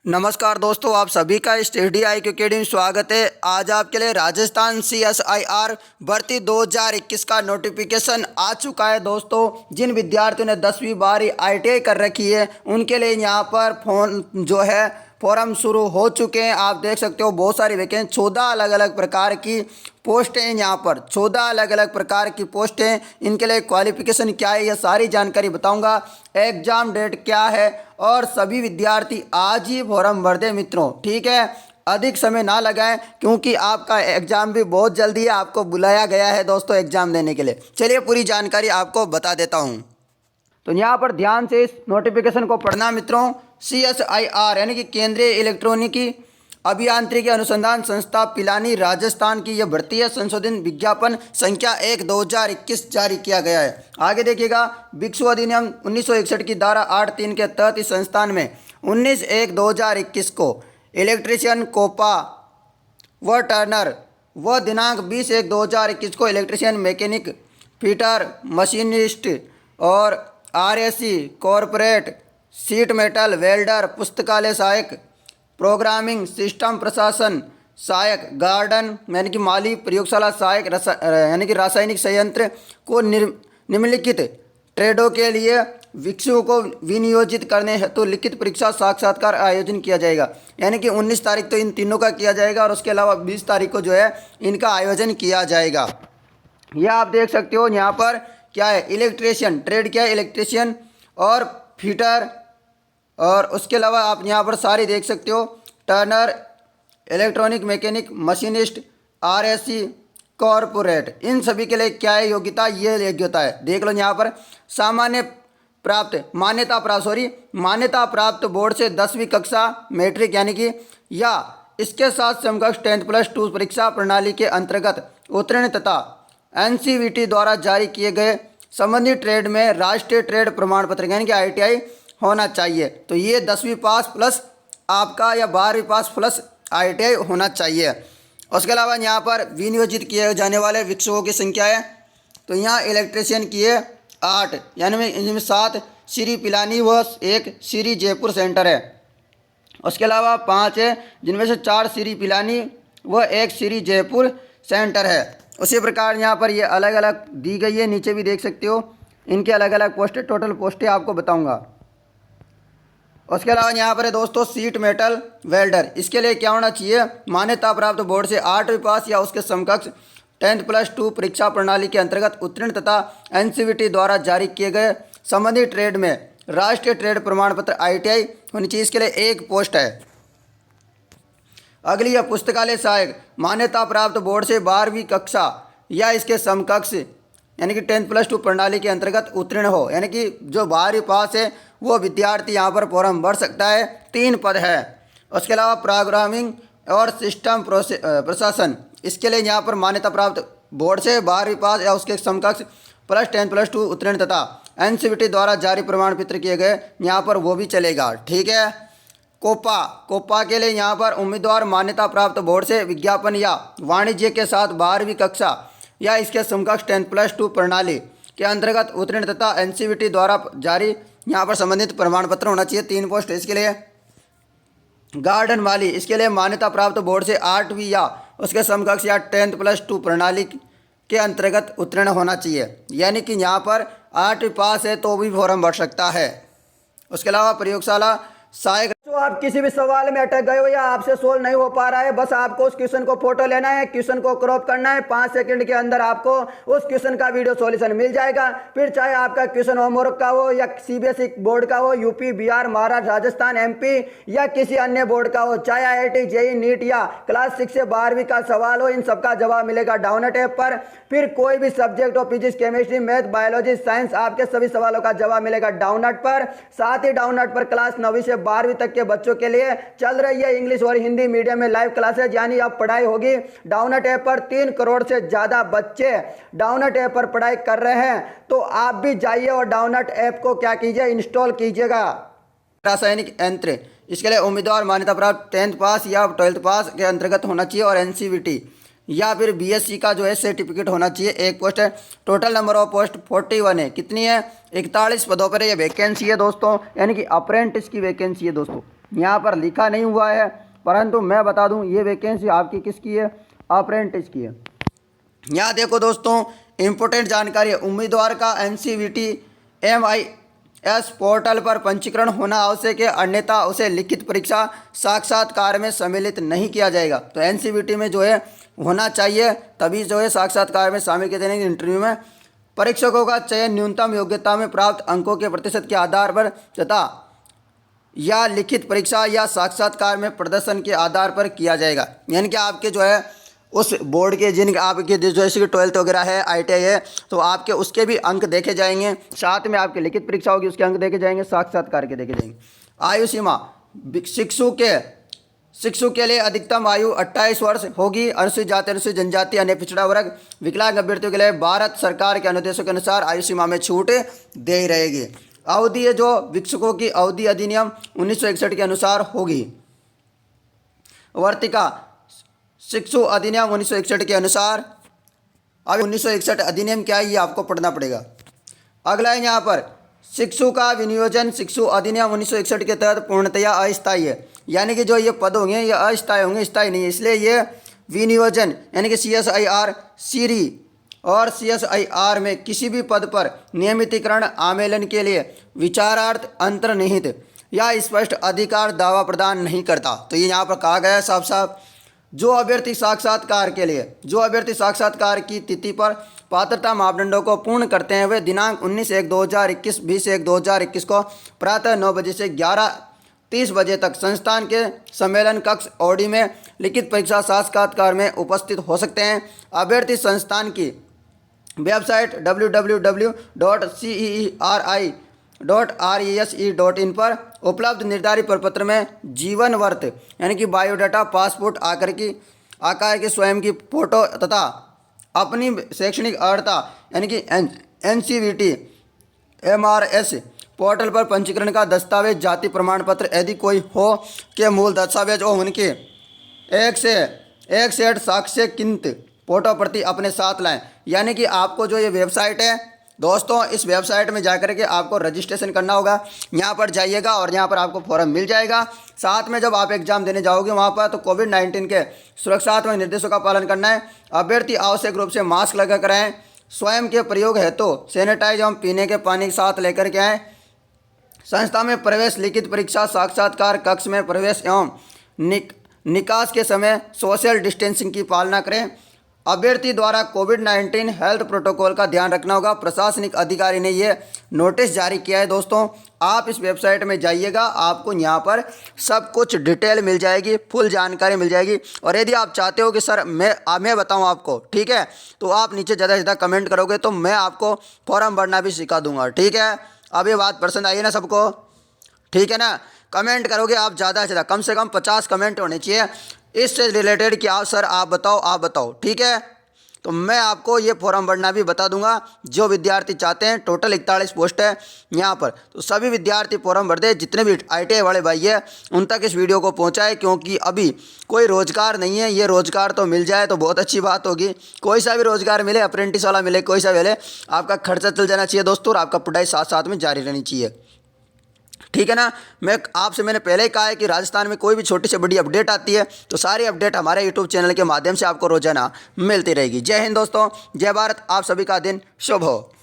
नमस्कार दोस्तों, आप सभी का स्टडी IQ अकेडमी में स्वागत है। आज आपके लिए राजस्थान CSIR भर्ती 2021 का नोटिफिकेशन आ चुका है। दोस्तों, जिन विद्यार्थियों ने 10वीं 12वीं ITI कर रखी है उनके लिए यहाँ पर फॉर्म शुरू हो चुके हैं। आप देख सकते हो बहुत सारी वैकेंसी 14 अलग अलग प्रकार की पोस्ट हैं। यहाँ पर 14 अलग अलग प्रकार की पोस्ट हैं। इनके लिए क्वालिफिकेशन क्या है, यह सारी जानकारी बताऊंगा। एग्जाम डेट क्या है और सभी विद्यार्थी आज ही फॉर्म भर दें मित्रों, ठीक है। अधिक समय ना लगाएं क्योंकि आपका एग्ज़ाम भी बहुत जल्दी है। आपको बुलाया गया है दोस्तों एग्ज़ाम देने के लिए। चलिए पूरी जानकारी आपको बता देता हूँ। तो यहाँ पर ध्यान से इस नोटिफिकेशन को पढ़ना मित्रों। CSIR यानी कि केंद्रीय इलेक्ट्रॉनिकी अभियांत्रिकी अनुसंधान संस्था पिलानी राजस्थान की यह भर्ती है। संशोधित विज्ञापन संख्या 1/2021 जारी किया गया है। आगे देखिएगा, विक्सु अधिनियम 1961 की धारा 8(3) के तहत इस संस्थान में 19/1/2021 को इलेक्ट्रीशियन कोपा व टर्नर व दिनांक 20/1/2021 को इलेक्ट्रीशियन मैकेनिक फिटर मशीनिस्ट और RSC corporate seat metal welder पुस्तकालय सहायक प्रोग्रामिंग सिस्टम प्रशासन सहायक गार्डन यानी कि माली प्रयोगशाला सहायक यानी कि रासायनिक संयंत्र को निम्नलिखित ट्रेडों के लिए विक्षुओं को विनियोजित करने हेतु लिखित परीक्षा साक्षात्कार आयोजन किया जाएगा। यानी कि 19 तारीख तो इन तीनों का किया जाएगा और उसके अलावा 20 तारीख को जो है इनका आयोजन किया जाएगा। यह आप देख सकते हो यहाँ पर क्या है, इलेक्ट्रीशियन ट्रेड क्या है, इलेक्ट्रीशियन और फिटर, और उसके अलावा आप यहाँ पर सारी देख सकते हो turner electronic mechanic machinist RSC corporate. इन सभी के लिए क्या है योग्यता, ये योग्यता है। देख लो यहाँ पर मान्यता प्राप्त बोर्ड से 10वीं कक्षा मैट्रिक यानी कि या इसके साथ समकक्ष 10+2 परीक्षा प्रणाली के अंतर्गत उत्तीर्ण तथा NCVT द्वारा जारी किए गए संबंधित ट्रेड में राष्ट्रीय ट्रेड प्रमाण पत्र यानी कि ITI होना चाहिए। तो ये 10वीं पास प्लस आपका या 12वीं पास प्लस ITI होना चाहिए। उसके अलावा यहाँ पर विनियोजित किए जाने वाले विक्षुओं की संख्या है, तो यहाँ इलेक्ट्रीशियन की है 8, यानी इनमें 7 श्री पिलानी व 1 श्री जयपुर सेंटर है। उसके अलावा 5 है जिनमें से 4 श्री पिलानी व 1 श्री जयपुर सेंटर है। उसी प्रकार यहाँ पर ये अलग अलग दी गई है, नीचे भी देख सकते हो इनके अलग अलग पोस्टें, टोटल पोस्टें आपको बताऊंगा। उसके अलावा यहाँ पर है दोस्तों सीट मेटल वेल्डर। इसके लिए क्या होना चाहिए, मान्यता प्राप्त बोर्ड से 8वीं पास या उसके समकक्ष 10+2 परीक्षा प्रणाली के अंतर्गत उत्तीर्ण तथा NCVT द्वारा जारी किए गए संबंधित ट्रेड में राष्ट्रीय ट्रेड प्रमाण पत्र ITI होनी चाहिए। इसके लिए एक पोस्ट है। अगली है पुस्तकालय सहायक, मान्यता प्राप्त बोर्ड से 12वीं कक्षा या इसके समकक्ष यानी कि 10+2 प्रणाली के अंतर्गत उत्तीर्ण हो, यानी कि जो 12वीं पास है वो विद्यार्थी यहाँ पर फॉर्म भर सकता है। 3 पद है। उसके अलावा प्रोग्रामिंग और सिस्टम प्रशासन, इसके लिए यहाँ पर मान्यता प्राप्त बोर्ड से 12वीं पास या उसके समकक्ष प्लस 10+2 उत्तीर्ण तथा NCVT द्वारा जारी प्रमाण पत्र किए गए, यहाँ पर वो भी चलेगा, ठीक है। कोपा के लिए यहाँ पर उम्मीदवार मान्यता प्राप्त बोर्ड से विज्ञापन या वाणिज्य के साथ 12वीं कक्षा या इसके समकक्ष 10+2 प्रणाली के अंतर्गत उत्तीर्ण तथा NCVT द्वारा जारी यहाँ पर संबंधित प्रमाण पत्र होना चाहिए। 3 पोस्ट है। इसके लिए गार्डन माली, इसके लिए मान्यता प्राप्त बोर्ड से 8वीं या उसके समकक्ष या 10+2 प्रणाली के अंतर्गत उत्तीर्ण होना चाहिए, यानी कि यहाँ पर 8वीं पास है तो भी फॉर्म भर सकता है। उसके अलावा प्रयोगशाला सहायक, तो आप किसी भी सवाल में अटक गए हो या आपसे सोल्व नहीं हो पा रहा है, बस आपको उस क्वेश्चन को फोटो लेना है, क्वेश्चन को क्रॉप करना है, 5 सेकंड के अंदर आपको उस क्वेश्चन का वीडियो सॉल्यूशन मिल जाएगा। फिर चाहे आपका क्वेश्चन होमवर्क का हो या CBSE बोर्ड का हो, UP बिहार महाराष्ट्र राजस्थान MP या किसी अन्य बोर्ड का हो, चाहे IIT JEE नीट या क्लास 6 से 12वीं का सवाल हो, इन सबका जवाब मिलेगा डाउनलोड ऐप पर। फिर कोई भी सब्जेक्ट हो, physics chemistry math biology science, आपके सभी सवालों का जवाब मिलेगा डाउनलोड पर। साथ ही डाउनलोड पर क्लास 9वीं से 12वीं तक के बच्चों के लिए चल रही है इंग्लिश और हिंदी मीडियम में लाइव क्लासेज, यानी अब पढ़ाई होगी डाउनलोड ऐप पर। 3 करोड़ से ज्यादा बच्चे डाउनलोड ऐप पर पढ़ाई कर रहे हैं, तो आप भी जाइए और डाउनलोड ऐप को क्या कीजिए, इंस्टॉल कीजिएगा। रासायनिक यंत्र, इसके लिए उम्मीदवार मान्यता प्राप्त 10th पास या 12th पास के अंतर्गत होना चाहिए और NCVT या फिर BSc का जो है सर्टिफिकेट होना चाहिए। एक पोस्ट है। टोटल नंबर ऑफ पोस्ट 41 है। कितनी है? 41 पदों पर ये वैकेंसी है दोस्तों, यानी कि अप्रेंटिस की वैकेंसी है दोस्तों। यहाँ पर लिखा नहीं हुआ है, परंतु मैं बता दूँ ये वैकेंसी आपकी किसकी है, अप्रेंटिस की है। यहाँ देखो दोस्तों, इम्पोर्टेंट जानकारी है, उम्मीदवार का NCVT MIS पोर्टल पर पंजीकरण होना आवश्यक है, अन्यथा उसे लिखित परीक्षा साक्षात्कार में सम्मिलित नहीं किया जाएगा। तो NCVT में जो है होना चाहिए, तभी जो है साक्षात्कार में शामिल किए जाएंगे। इंटरव्यू में परीक्षकों का चयन न्यूनतम योग्यता में प्राप्त अंकों के प्रतिशत के आधार पर तथा या लिखित परीक्षा या साक्षात्कार में प्रदर्शन के आधार पर किया जाएगा। यानी कि आपके जो है उस बोर्ड के जिन आपके जैसे कि 12th वगैरह है, ITI है, तो आपके उसके भी अंक देखे जाएंगे, साथ में आपकी लिखित परीक्षा होगी उसके अंक देखे जाएंगे, साक्षात्कार के देखे जाएंगे। आयु सीमा शिक्षु के लिए अधिकतम आयु 28 वर्ष होगी। अनुसूचित जाति, अनुसूचित जनजाति, अन्य पिछड़ा वर्ग, विकलांग अभ्यर्थियों के लिए भारत सरकार के अनुदेशों के अनुसार आयु सीमा में छूट दे ही रहेगी। अवधि है जो शिक्षकों की अवधि अधिनियम 1961 के अनुसार होगी। वर्तिका शिक्षु अधिनियम 1961 के अनुसार, अब 1961 अधिनियम क्या है ये आपको पढ़ना पड़ेगा। अगला है यहाँ पर शिक्षु का विनियोजन शिक्षु अधिनियम 1961 के तहत पूर्णतया अस्थायी है। यानी कि जो ये पद होंगे ये अस्थायी होंगे, स्थायी नहीं है, इसलिए ये विनियोजन यानी कि CSIR सीरी और CSIR में किसी भी पद पर नियमितीकरण आमेलन के लिए विचारार्थ अंतर्निहित या स्पष्ट अधिकार दावा प्रदान नहीं करता। तो ये यहाँ पर कहा गया है साफ साफ, जो अभ्यर्थी साक्षात्कार की तिथि पर पात्रता मापदंडों को पूर्ण करते हैं वे दिनांक 19/1/2021 20/1/2021 को प्रातः 9 बजे से 11:30 बजे तक संस्थान के सम्मेलन कक्ष OD में लिखित परीक्षा साक्षात्कार में उपस्थित हो सकते हैं। अभ्यर्थी संस्थान की वेबसाइट www.ceri.rese.in पर उपलब्ध निर्धारित प्रपत्र में जीवन वर्त यानी कि बायोडाटा, पासपोर्ट, आकार की स्वयं की फोटो तथा अपनी शैक्षणिक अर्हता यानी कि NCVT MRS पोर्टल पर पंजीकरण का दस्तावेज, जाति प्रमाण पत्र यदि कोई हो के मूल दस्तावेज और उनके एक सेट साक्ष्य किंत फोटो प्रति अपने साथ लाएं। यानी कि आपको जो ये वेबसाइट है दोस्तों, इस वेबसाइट में जाकर के आपको रजिस्ट्रेशन करना होगा। यहाँ पर जाइएगा और यहाँ पर आपको फॉर्म मिल जाएगा। साथ में जब आप एग्जाम देने जाओगे वहाँ पर तो कोविड-19 के सुरक्षात्मक निर्देशों का पालन करना है। अभ्यर्थी आवश्यक रूप से मास्क लगा कर आएँ, स्वयं के प्रयोग है तो सैनिटाइज एवं पीने के पानी के साथ लेकर के आएँ। संस्था में प्रवेश, लिखित परीक्षा, साक्षात्कार कक्ष में प्रवेश एवं निकास के समय सोशल डिस्टेंसिंग की पालना करें। अभ्यर्थी द्वारा कोविड-19 हेल्थ प्रोटोकॉल का ध्यान रखना होगा। प्रशासनिक अधिकारी ने ये नोटिस जारी किया है। दोस्तों आप इस वेबसाइट में जाइएगा, आपको यहाँ पर सब कुछ डिटेल मिल जाएगी, फुल जानकारी मिल जाएगी। और यदि आप चाहते हो कि सर मैं बताऊँ आपको, ठीक है, तो आप नीचे ज़्यादा से ज़्यादा कमेंट करोगे तो मैं आपको फॉर्म भरना भी सिखा दूंगा। ठीक है, अब ये बात पसंद आई है ना सबको? ठीक है ना, कमेंट करोगे आप ज़्यादा से ज़्यादा, कम से कम 50 कमेंट होने चाहिए इससे रिलेटेड कि आप सर आप बताओ। ठीक है, तो मैं आपको ये फॉर्म भरना भी बता दूंगा। जो विद्यार्थी चाहते हैं, टोटल 41 पोस्ट है यहाँ पर, तो सभी विद्यार्थी फॉर्म भर दे। जितने भी ITI वाले भाई है उन तक इस वीडियो को पहुँचाए, क्योंकि अभी कोई रोज़गार नहीं है। ये रोज़गार तो मिल जाए तो बहुत अच्छी बात होगी। कोई सा भी रोज़गार मिले, अप्रेंटिस वाला मिले, कोई सा मिले, आपका खर्चा चल जाना चाहिए दोस्तों, और आपका पढ़ाई साथ साथ में जारी रहनी चाहिए। ठीक है ना, मैंने पहले ही कहा है कि राजस्थान में कोई भी छोटी से बड़ी अपडेट आती है तो सारी अपडेट हमारे YouTube चैनल के माध्यम से आपको रोजाना मिलती रहेगी। जय हिंद दोस्तों, जय भारत, आप सभी का दिन शुभ हो।